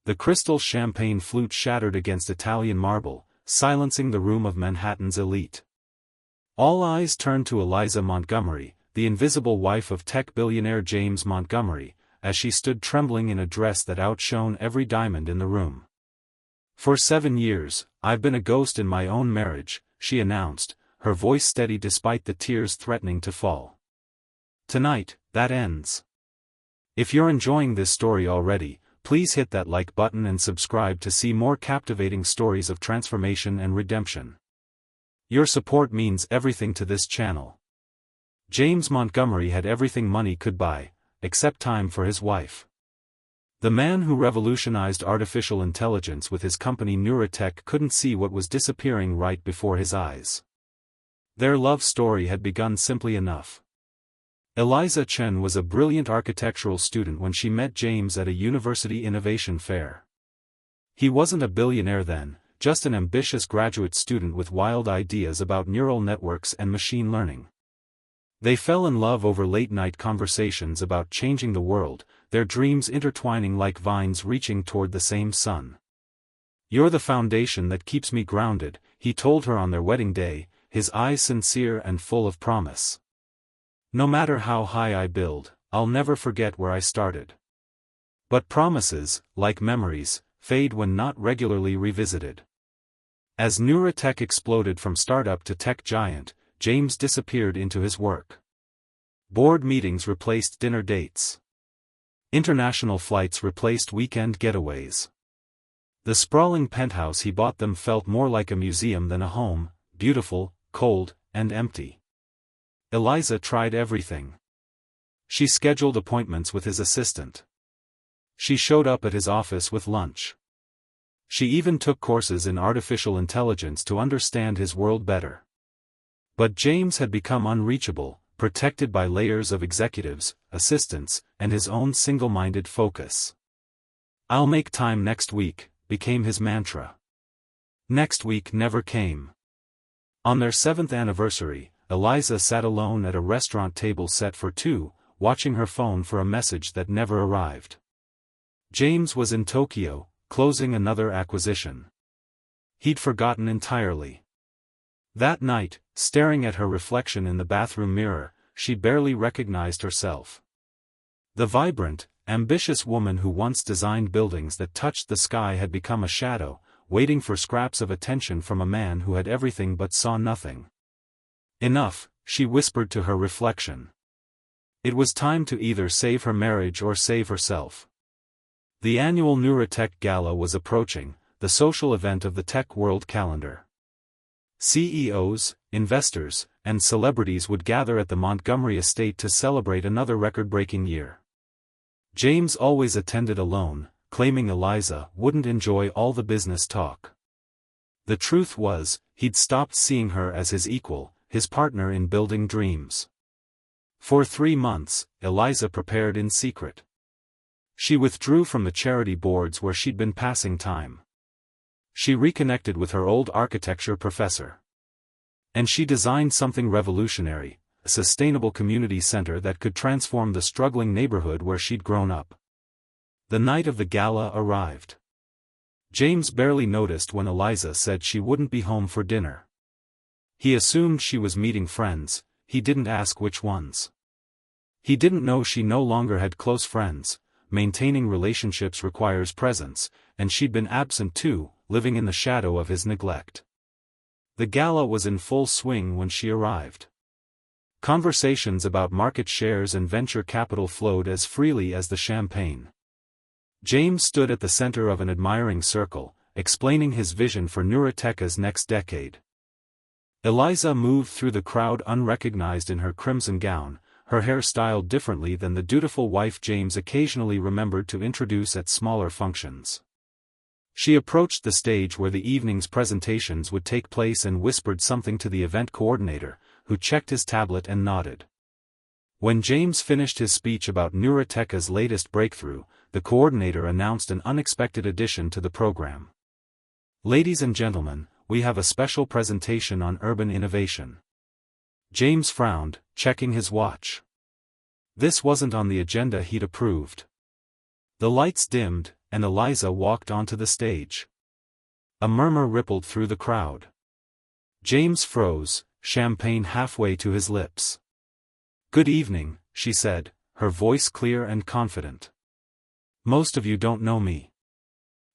The crystal champagne flute shattered against Italian marble, silencing the room of Manhattan's elite. All eyes turned to Eliza Montgomery, the invisible wife of tech billionaire James Montgomery, as she stood trembling in a dress that outshone every diamond in the room. "For 7 years, I've been a ghost in my own marriage," she announced, her voice steady despite the tears threatening to fall. "Tonight, that ends. If you're enjoying this story already, please hit that like button and subscribe to see more captivating stories of transformation and redemption. Your support means everything to this channel." James Montgomery had everything money could buy, except time for his wife. The man who revolutionized artificial intelligence with his company Neurotech couldn't see what was disappearing right before his eyes. Their love story had begun simply enough. Eliza Chen was a brilliant architectural student when she met James at a university innovation fair. He wasn't a billionaire then, just an ambitious graduate student with wild ideas about neural networks and machine learning. They fell in love over late-night conversations about changing the world, their dreams intertwining like vines reaching toward the same sun. "You're the foundation that keeps me grounded," he told her on their wedding day, his eyes sincere and full of promise. "No matter how high I build, I'll never forget where I started." But promises, like memories, fade when not regularly revisited. As Neurotech exploded from startup to tech giant, James disappeared into his work. Board meetings replaced dinner dates. International flights replaced weekend getaways. The sprawling penthouse he bought them felt more like a museum than a home, beautiful, cold, and empty. Eliza tried everything. She scheduled appointments with his assistant. She showed up at his office with lunch. She even took courses in artificial intelligence to understand his world better. But James had become unreachable, protected by layers of executives, assistants, and his own single-minded focus. "I'll make time next week," became his mantra. Next week never came. On their 7th anniversary, Eliza sat alone at a restaurant table set for two, watching her phone for a message that never arrived. James was in Tokyo, closing another acquisition. He'd forgotten entirely. That night, staring at her reflection in the bathroom mirror, she barely recognized herself. The vibrant, ambitious woman who once designed buildings that touched the sky had become a shadow, waiting for scraps of attention from a man who had everything but saw nothing. "Enough," she whispered to her reflection. It was time to either save her marriage or save herself. The annual Neurotech Gala was approaching, the social event of the tech world calendar. CEOs, investors, and celebrities would gather at the Montgomery estate to celebrate another record-breaking year. James always attended alone, claiming Eliza wouldn't enjoy all the business talk. The truth was, he'd stopped seeing her as his equal, his partner in building dreams. For 3 months, Eliza prepared in secret. She withdrew from the charity boards where she'd been passing time. She reconnected with her old architecture professor. And she designed something revolutionary, a sustainable community center that could transform the struggling neighborhood where she'd grown up. The night of the gala arrived. James barely noticed when Eliza said she wouldn't be home for dinner. He assumed she was meeting friends, he didn't ask which ones. He didn't know she no longer had close friends. Maintaining relationships requires presence, and she'd been absent too, living in the shadow of his neglect. The gala was in full swing when she arrived. Conversations about market shares and venture capital flowed as freely as the champagne. James stood at the center of an admiring circle, explaining his vision for Neurotech's next decade. Eliza moved through the crowd unrecognized in her crimson gown, her hair styled differently than the dutiful wife James occasionally remembered to introduce at smaller functions. She approached the stage where the evening's presentations would take place and whispered something to the event coordinator, who checked his tablet and nodded. When James finished his speech about Neurotech's latest breakthrough, the coordinator announced an unexpected addition to the program. "Ladies and gentlemen, we have a special presentation on urban innovation." James frowned, checking his watch. This wasn't on the agenda he'd approved. The lights dimmed, and Eliza walked onto the stage. A murmur rippled through the crowd. James froze, champagne halfway to his lips. "Good evening," she said, her voice clear and confident. "Most of you don't know me.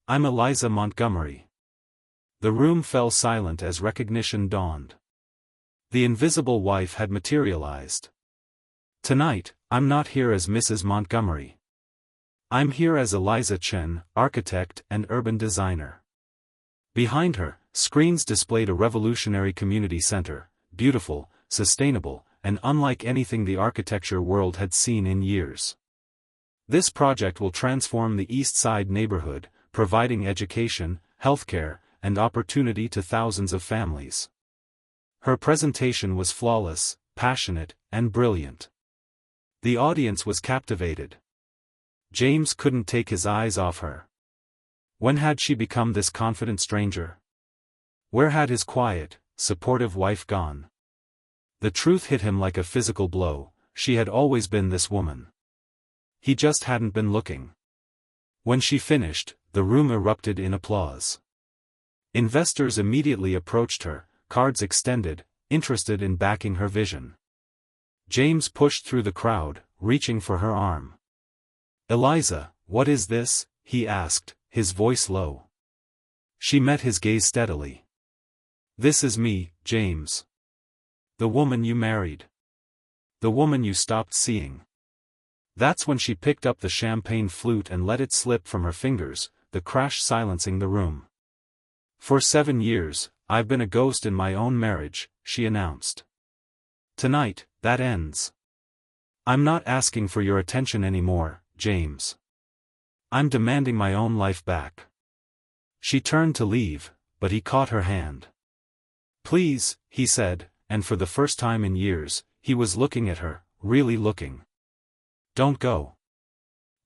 I'm Eliza Montgomery." The room fell silent as recognition dawned. The invisible wife had materialized. "Tonight, I'm not here as Mrs. Montgomery. I'm here as Eliza Chen, architect and urban designer." Behind her, screens displayed a revolutionary community center, beautiful, sustainable, and unlike anything the architecture world had seen in years. "This project will transform the East Side neighborhood, providing education, healthcare, and opportunity to thousands of families." Her presentation was flawless, passionate, and brilliant. The audience was captivated. James couldn't take his eyes off her. When had she become this confident stranger? Where had his quiet, supportive wife gone? The truth hit him like a physical blow: she had always been this woman. He just hadn't been looking. When she finished, the room erupted in applause. Investors immediately approached her, cards extended, interested in backing her vision. James pushed through the crowd, reaching for her arm. "Eliza, what is this?" he asked, his voice low. She met his gaze steadily. "This is me, James. The woman you married. The woman you stopped seeing." That's when she picked up the champagne flute and let it slip from her fingers, the crash silencing the room. "For 7 years, I've been a ghost in my own marriage," she announced. "Tonight, that ends. I'm not asking for your attention anymore, James. I'm demanding my own life back." She turned to leave, but he caught her hand. "Please," he said, and for the first time in years, he was looking at her, really looking. "Don't go."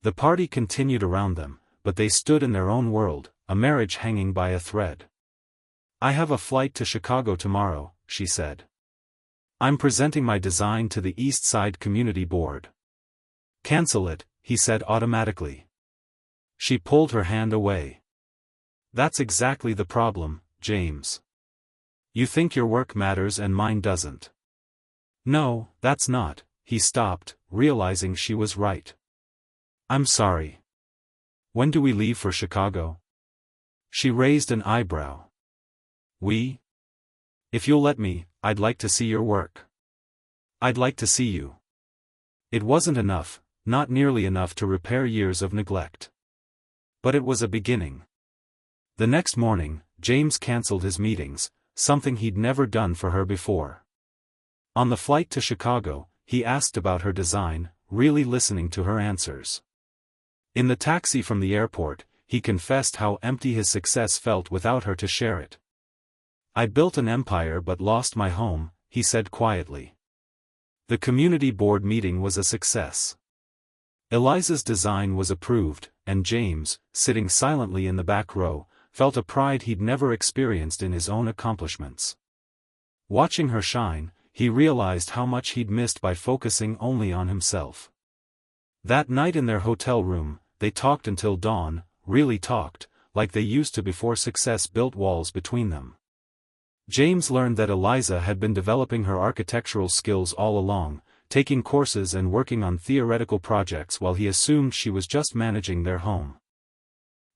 The party continued around them, but they stood in their own world, a marriage hanging by a thread. "I have a flight to Chicago tomorrow," she said. "I'm presenting my design to the East Side Community Board." "Cancel it," he said automatically. She pulled her hand away. "That's exactly the problem, James. You think your work matters and mine doesn't." "No, that's not," he stopped, realizing she was right. "I'm sorry. When do we leave for Chicago?" She raised an eyebrow. "We? If you'll let me, I'd like to see your work. I'd like to see you." It wasn't enough, not nearly enough to repair years of neglect. But it was a beginning. The next morning, James canceled his meetings, something he'd never done for her before. On the flight to Chicago, he asked about her design, really listening to her answers. In the taxi from the airport, he confessed how empty his success felt without her to share it. "I built an empire but lost my home," he said quietly. The community board meeting was a success. Eliza's design was approved, and James, sitting silently in the back row, felt a pride he'd never experienced in his own accomplishments. Watching her shine, he realized how much he'd missed by focusing only on himself. That night in their hotel room, they talked until dawn, really talked, like they used to before success built walls between them. James learned that Eliza had been developing her architectural skills all along, taking courses and working on theoretical projects while he assumed she was just managing their home.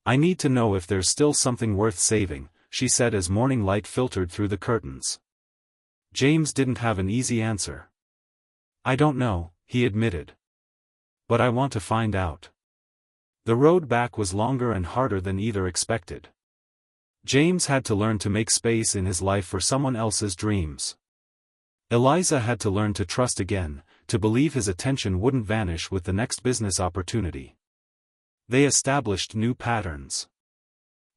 "I need to know if there's still something worth saving," she said as morning light filtered through the curtains. James didn't have an easy answer. "I don't know," he admitted. "But I want to find out." The road back was longer and harder than either expected. James had to learn to make space in his life for someone else's dreams. Eliza had to learn to trust again, to believe his attention wouldn't vanish with the next business opportunity. They established new patterns.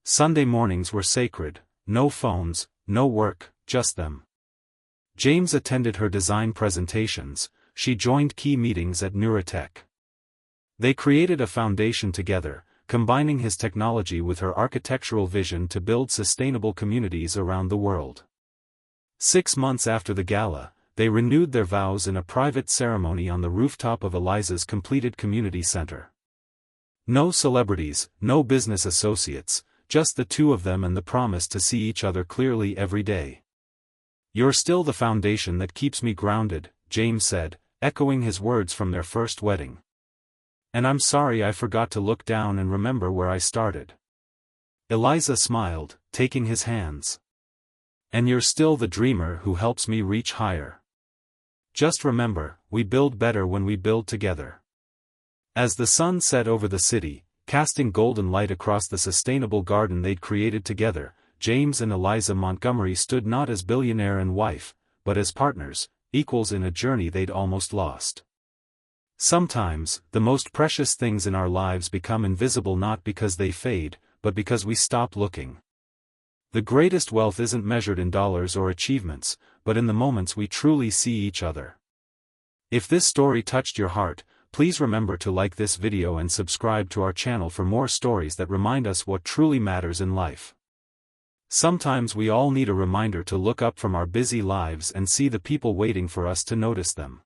Sunday mornings were sacred, no phones, no work, just them. James attended her design presentations, she joined key meetings at Neuratech. They created a foundation together, combining his technology with her architectural vision to build sustainable communities around the world. 6 months after the gala, they renewed their vows in a private ceremony on the rooftop of Eliza's completed community center. No celebrities, no business associates, just the two of them and the promise to see each other clearly every day. "You're still the foundation that keeps me grounded," James said, echoing his words from their first wedding. "And I'm sorry I forgot to look down and remember where I started." Eliza smiled, taking his hands. "And you're still the dreamer who helps me reach higher. Just remember, we build better when we build together." As the sun set over the city, casting golden light across the sustainable garden they'd created together, James and Eliza Montgomery stood not as billionaire and wife, but as partners, equals in a journey they'd almost lost. Sometimes, the most precious things in our lives become invisible not because they fade, but because we stop looking. The greatest wealth isn't measured in dollars or achievements, but in the moments we truly see each other. If this story touched your heart, please remember to like this video and subscribe to our channel for more stories that remind us what truly matters in life. Sometimes we all need a reminder to look up from our busy lives and see the people waiting for us to notice them.